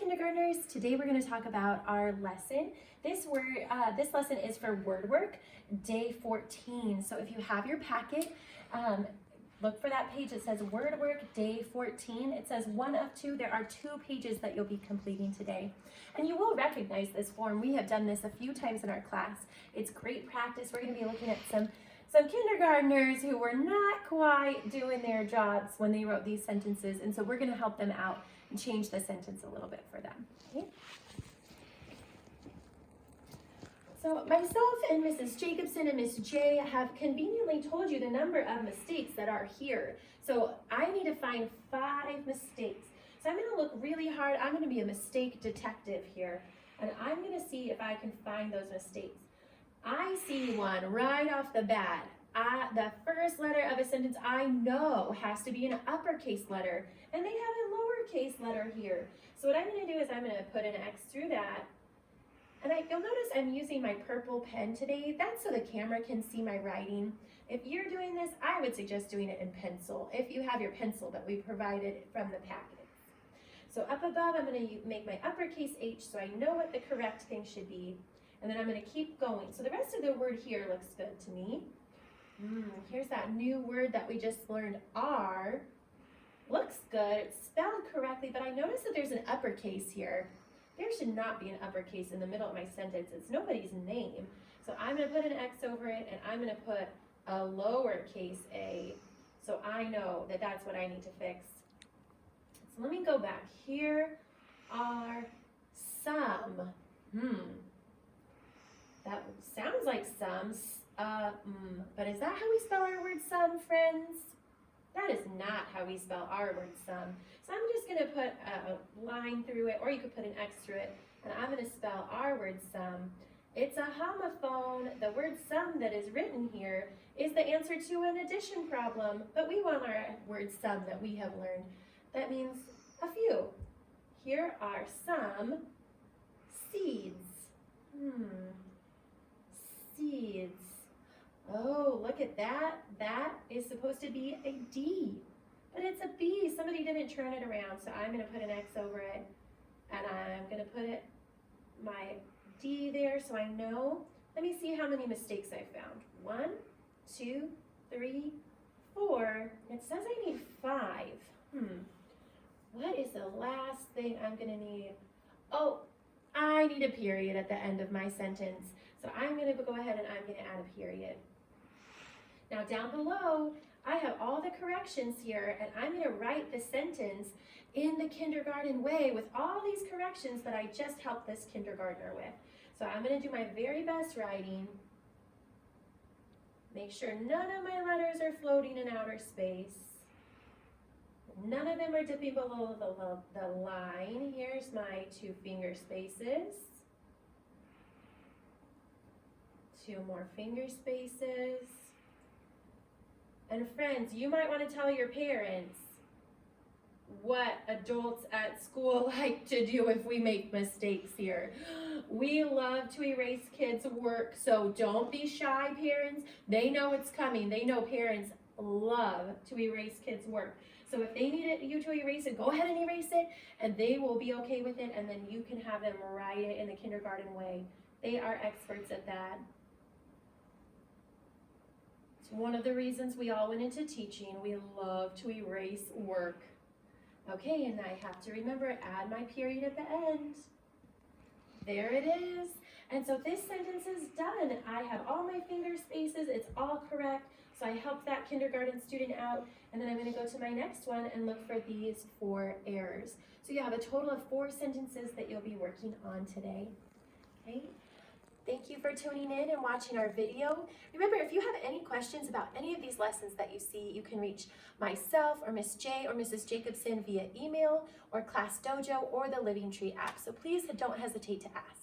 kindergartners. Today we're going to talk about our lesson. This lesson is for word work, day 14. So if you have your packet, look for that page that says word work, day 14. It says 1 of 2. There are 2 pages that you'll be completing today. And you will recognize this form. We have done this a few times in our class. It's great practice. We're going to be looking at some kindergartners who were not quite doing their jobs when they wrote these sentences, and so we're going to help them out and change the sentence a little bit for them. Okay? So myself and Mrs. Jacobson and Miss J have conveniently told you the number of mistakes that are here. So I need to find 5 mistakes. So I'm going to look really hard. I'm going to be a mistake detective here, and I'm going to see if I can find those mistakes. I see one right off the bat. The first letter of a sentence I know has to be an uppercase letter, and they have a lowercase letter here. So what I'm going to do is I'm going to put an X through that. And you'll notice I'm using my purple pen today. That's so the camera can see my writing. If you're doing this, I would suggest doing it in pencil, if you have your pencil that we provided from the packet. So up above, I'm going to make my uppercase H so I know what the correct thing should be. And then I'm going to keep going. So the rest of the word here looks good to me. Here's that new word that we just learned, R. Looks good. It's spelled correctly, but I notice that there's an uppercase here. There should not be an uppercase in the middle of my sentence. It's nobody's name. So I'm going to put an X over it, and I'm going to put a lowercase a, so I know that that's what I need to fix. So let me go back. Here are some. That sounds like some, but is that how we spell our word some, friends? That is not how we spell our word some. So I'm just going to put a line through it, or you could put an X through it, and I'm going to spell our word some. It's a homophone. The word some that is written here is the answer to an addition problem, but we want our word some that we have learned. That means a few. Here are some seeds. Seeds. Oh, look at that. That is supposed to be a D, but it's a B. Somebody didn't turn it around, so I'm going to put an X over it, and I'm going to put my D there so I know. Let me see how many mistakes I found. 1, 2, 3, 4. It says I need 5. What is the last thing I'm going to need? Oh, I need a period at the end of my sentence. So I'm going to go ahead and I'm going to add a period. Now down below, I have all the corrections here, and I'm going to write the sentence in the kindergarten way with all these corrections that I just helped this kindergartner with. So I'm going to do my very best writing. Make sure none of my letters are floating in outer space. None of them are dipping below the line. Here's my 2 finger spaces. 2 more finger spaces. And friends, you might want to tell your parents what adults at school like to do if we make mistakes here. We love to erase kids' work, so don't be shy, parents. They know it's coming. They know parents love to erase kids' work. So if they need you to erase it, go ahead and erase it, and they will be okay with it, and then you can have them write it in the kindergarten way. They are experts at that. It's one of the reasons we all went into teaching. We love to erase work. Okay, and I have to remember, add my period at the end. There it is. And so this sentence is done. I have all my finger spaces. It's all correct. So I helped that kindergarten student out, and then I'm going to go to my next one and look for these 4 errors. So you have a total of 4 sentences that you'll be working on today. Okay? Thank you for tuning in and watching our video. Remember, if you have any questions about any of these lessons that you see, you can reach myself or Miss J or Mrs. Jacobson via email or Class Dojo or the Living Tree app. So please don't hesitate to ask.